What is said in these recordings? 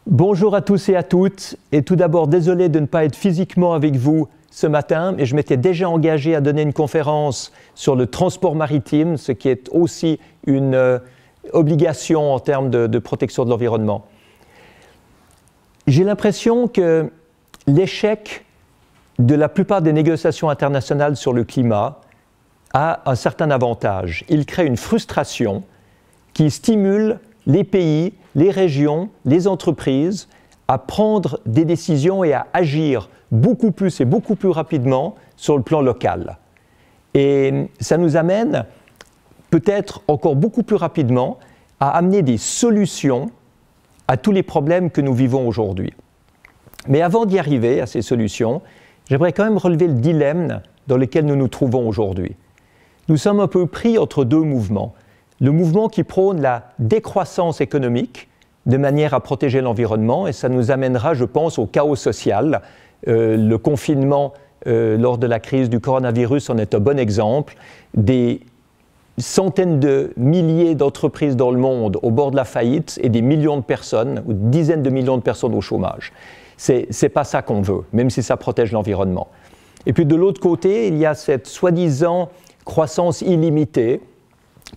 Bonjour à tous et à toutes, et tout d'abord désolé de ne pas être physiquement avec vous ce matin, mais je m'étais déjà engagé à donner une conférence sur le transport maritime, ce qui est aussi une obligation en termes de protection de l'environnement. J'ai l'impression que l'échec de la plupart des négociations internationales sur le climat a un certain avantage. Il crée une frustration qui stimule les pays, les régions, les entreprises à prendre des décisions et à agir beaucoup plus et beaucoup plus rapidement sur le plan local. Et ça nous amène peut-être encore beaucoup plus rapidement à amener des solutions à tous les problèmes que nous vivons aujourd'hui. Mais avant d'y arriver, à ces solutions, j'aimerais quand même relever le dilemme dans lequel nous nous trouvons aujourd'hui. Nous sommes un peu pris entre deux mouvements. Le mouvement qui prône la décroissance économique de manière à protéger l'environnement, et ça nous amènera, je pense, au chaos social. Le confinement lors de la crise du coronavirus en est un bon exemple. Des centaines de milliers d'entreprises dans le monde au bord de la faillite et des millions de personnes, ou dizaines de millions de personnes au chômage. C'est pas ça qu'on veut, même si ça protège l'environnement. Et puis de l'autre côté, il y a cette soi-disant croissance illimitée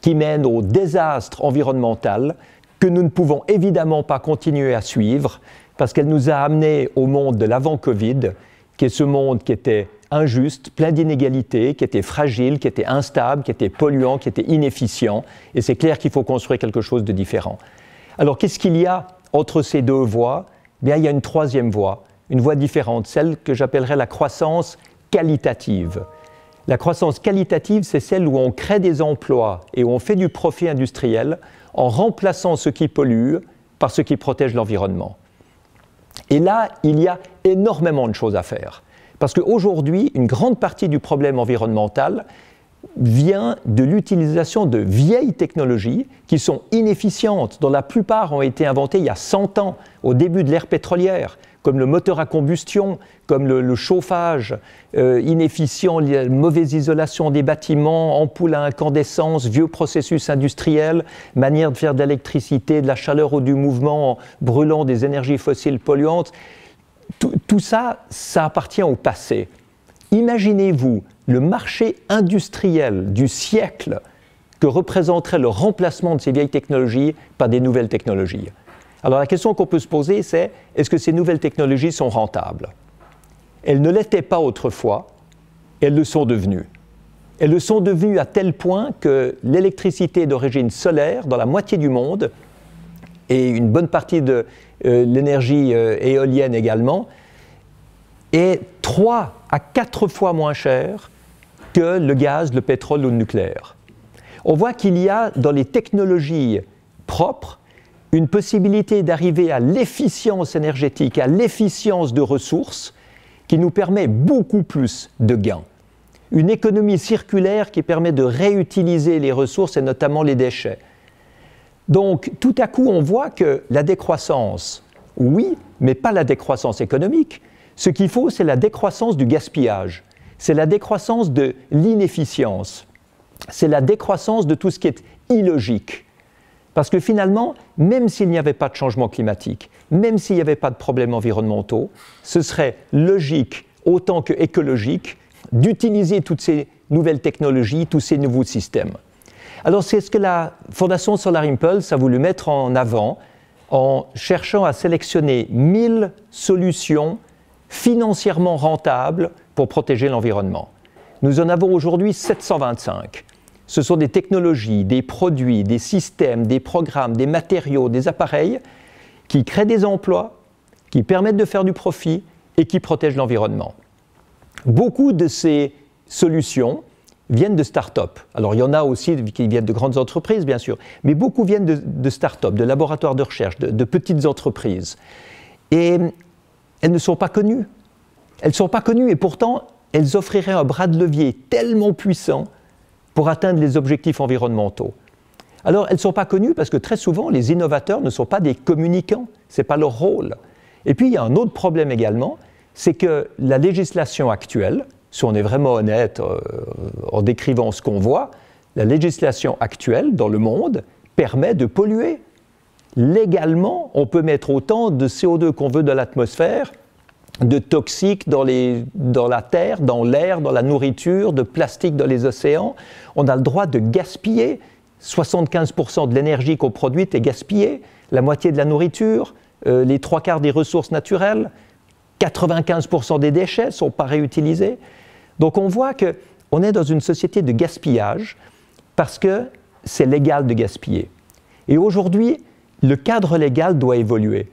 qui mène au désastre environnemental que nous ne pouvons évidemment pas continuer à suivre parce qu'elle nous a amenés au monde de l'avant-Covid, qui est ce monde qui était injuste, plein d'inégalités, qui était fragile, qui était instable, qui était polluant, qui était inefficient. Et c'est clair qu'il faut construire quelque chose de différent. Alors qu'est-ce qu'il y a entre ces deux voies ? Bien, il y a une troisième voie, une voie différente, celle que j'appellerais la croissance qualitative. La croissance qualitative, c'est celle où on crée des emplois et où on fait du profit industriel en remplaçant ce qui pollue par ce qui protège l'environnement. Et là, il y a énormément de choses à faire. Parce qu'aujourd'hui, une grande partie du problème environnemental vient de l'utilisation de vieilles technologies qui sont inefficientes, dont la plupart ont été inventées il y a 100 ans, au début de l'ère pétrolière, comme le moteur à combustion, comme le chauffage inefficient, la mauvaise isolation des bâtiments, ampoules à incandescence, vieux processus industriels, manière de faire de l'électricité, de la chaleur ou du mouvement en brûlant des énergies fossiles polluantes. Tout ça, ça appartient au passé. Imaginez-vous le marché industriel du siècle que représenterait le remplacement de ces vieilles technologies par des nouvelles technologies. Alors la question qu'on peut se poser, c'est est-ce que ces nouvelles technologies sont rentables ? Elles ne l'étaient pas autrefois, elles le sont devenues. Elles le sont devenues à tel point que l'électricité d'origine solaire, dans la moitié du monde, et une bonne partie de l'énergie éolienne également, est 3 à 4 fois moins chère que le gaz, le pétrole ou le nucléaire. On voit qu'il y a dans les technologies propres une possibilité d'arriver à l'efficience énergétique, à l'efficience de ressources qui nous permet beaucoup plus de gains. Une économie circulaire qui permet de réutiliser les ressources et notamment les déchets. Donc tout à coup on voit que la décroissance, oui, mais pas la décroissance économique. Ce qu'il faut, c'est la décroissance du gaspillage, c'est la décroissance de l'inefficience, c'est la décroissance de tout ce qui est illogique. Parce que finalement, même s'il n'y avait pas de changement climatique, même s'il n'y avait pas de problèmes environnementaux, ce serait logique autant que écologique d'utiliser toutes ces nouvelles technologies, tous ces nouveaux systèmes. Alors c'est ce que la Fondation Solar Impulse a voulu mettre en avant en cherchant à sélectionner 1000 solutions financièrement rentables pour protéger l'environnement. Nous en avons aujourd'hui 725. Ce sont des technologies, des produits, des systèmes, des programmes, des matériaux, des appareils qui créent des emplois, qui permettent de faire du profit et qui protègent l'environnement. Beaucoup de ces solutions viennent de start-up. Alors il y en a aussi qui viennent de grandes entreprises, bien sûr, mais beaucoup viennent de start-up, de laboratoires de recherche, de petites entreprises. Et elles ne sont pas connues. Elles ne sont pas connues et pourtant, elles offriraient un bras de levier tellement puissant pour atteindre les objectifs environnementaux. Alors, elles ne sont pas connues parce que très souvent, les innovateurs ne sont pas des communicants, ce n'est pas leur rôle. Et puis, il y a un autre problème également, c'est que la législation actuelle, si on est vraiment honnête en décrivant ce qu'on voit, la législation actuelle dans le monde permet de polluer. légalement, on peut mettre autant de CO2 qu'on veut dans l'atmosphère, de toxiques dans la terre, dans l'air, dans la nourriture, de plastique dans les océans. On a le droit de gaspiller. 75% de l'énergie qu'on produit est gaspillée, la moitié de la nourriture, les 3/4 des ressources naturelles, 95% des déchets ne sont pas réutilisés. Donc on voit qu'on est dans une société de gaspillage parce que c'est légal de gaspiller. Et aujourd'hui, le cadre légal doit évoluer.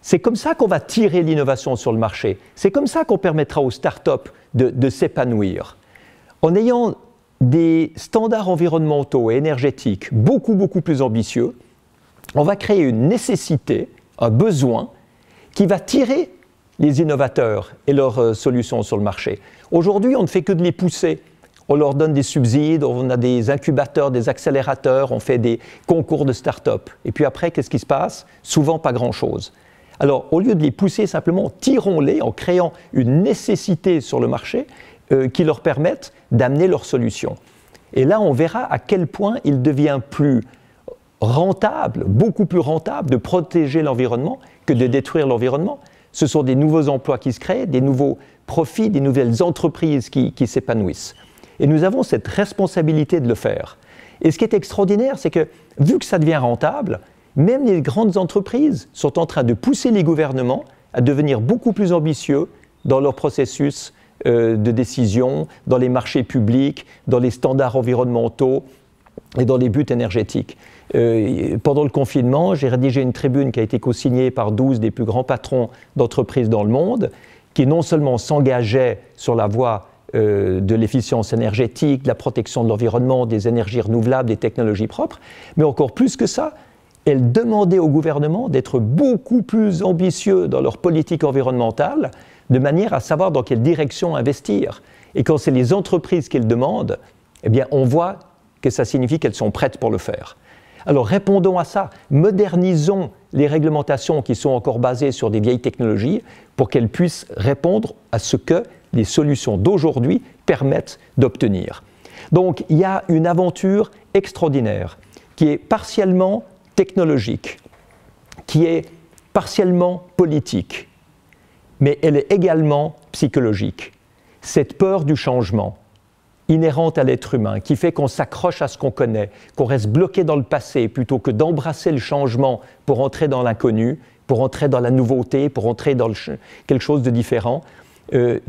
C'est comme ça qu'on va tirer l'innovation sur le marché. C'est comme ça qu'on permettra aux startups de s'épanouir. En ayant des standards environnementaux et énergétiques beaucoup plus ambitieux, on va créer une nécessité, un besoin, qui va tirer les innovateurs et leurs solutions sur le marché. Aujourd'hui, on ne fait que de les pousser. On leur donne des subsides, on a des incubateurs, des accélérateurs, on fait des concours de start-up. Et puis après, qu'est-ce qui se passe? Souvent, pas grand-chose. Alors, au lieu de les pousser, simplement, tirons-les en créant une nécessité sur le marché qui leur permette d'amener leurs solutions. Et là, on verra à quel point il devient plus rentable, beaucoup plus rentable de protéger l'environnement que de détruire l'environnement. Ce sont des nouveaux emplois qui se créent, des nouveaux profits, des nouvelles entreprises qui s'épanouissent. Et nous avons cette responsabilité de le faire. Et ce qui est extraordinaire, c'est que, vu que ça devient rentable, même les grandes entreprises sont en train de pousser les gouvernements à devenir beaucoup plus ambitieux dans leur processus de décision, dans les marchés publics, dans les standards environnementaux et dans les buts énergétiques. Pendant le confinement, j'ai rédigé une tribune qui a été co-signée par 12 des plus grands patrons d'entreprises dans le monde, qui non seulement s'engageaient sur la voie de l'efficience énergétique, de la protection de l'environnement, des énergies renouvelables, des technologies propres, mais encore plus que ça, elles demandaient au gouvernement d'être beaucoup plus ambitieux dans leur politique environnementale, de manière à savoir dans quelle direction investir. Et quand c'est les entreprises qui le demandent, eh bien, on voit que ça signifie qu'elles sont prêtes pour le faire. Alors répondons à ça, modernisons les réglementations qui sont encore basées sur des vieilles technologies pour qu'elles puissent répondre à ce que les solutions d'aujourd'hui permettent d'obtenir. Donc il y a une aventure extraordinaire qui est partiellement technologique, qui est partiellement politique, mais elle est également psychologique. Cette peur du changement inhérente à l'être humain, qui fait qu'on s'accroche à ce qu'on connaît, qu'on reste bloqué dans le passé plutôt que d'embrasser le changement pour entrer dans l'inconnu, pour entrer dans la nouveauté, pour entrer dans quelque chose de différent.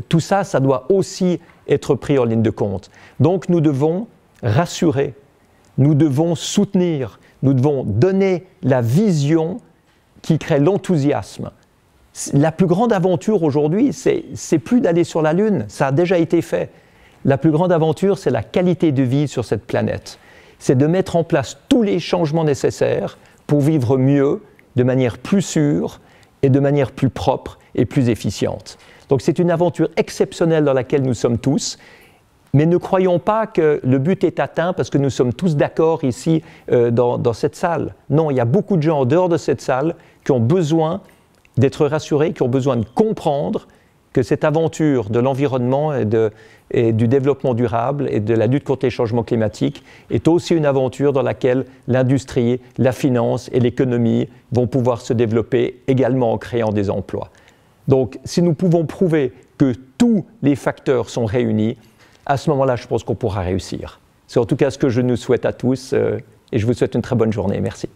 Tout ça, ça doit aussi être pris en ligne de compte. Donc nous devons rassurer, nous devons soutenir, nous devons donner la vision qui crée l'enthousiasme. La plus grande aventure aujourd'hui, c'est plus d'aller sur la Lune, ça a déjà été fait. La plus grande aventure, c'est la qualité de vie sur cette planète. C'est de mettre en place tous les changements nécessaires pour vivre mieux, de manière plus sûre et de manière plus propre et plus efficiente. Donc c'est une aventure exceptionnelle dans laquelle nous sommes tous, mais ne croyons pas que le but est atteint parce que nous sommes tous d'accord ici dans cette salle. Non, il y a beaucoup de gens en dehors de cette salle qui ont besoin d'être rassurés, qui ont besoin de comprendre que cette aventure de l'environnement et du développement durable et de la lutte contre les changements climatiques est aussi une aventure dans laquelle l'industrie, la finance et l'économie vont pouvoir se développer également en créant des emplois. Donc, si nous pouvons prouver que tous les facteurs sont réunis, à ce moment-là, je pense qu'on pourra réussir. C'est en tout cas ce que je nous souhaite à tous et je vous souhaite une très bonne journée. Merci.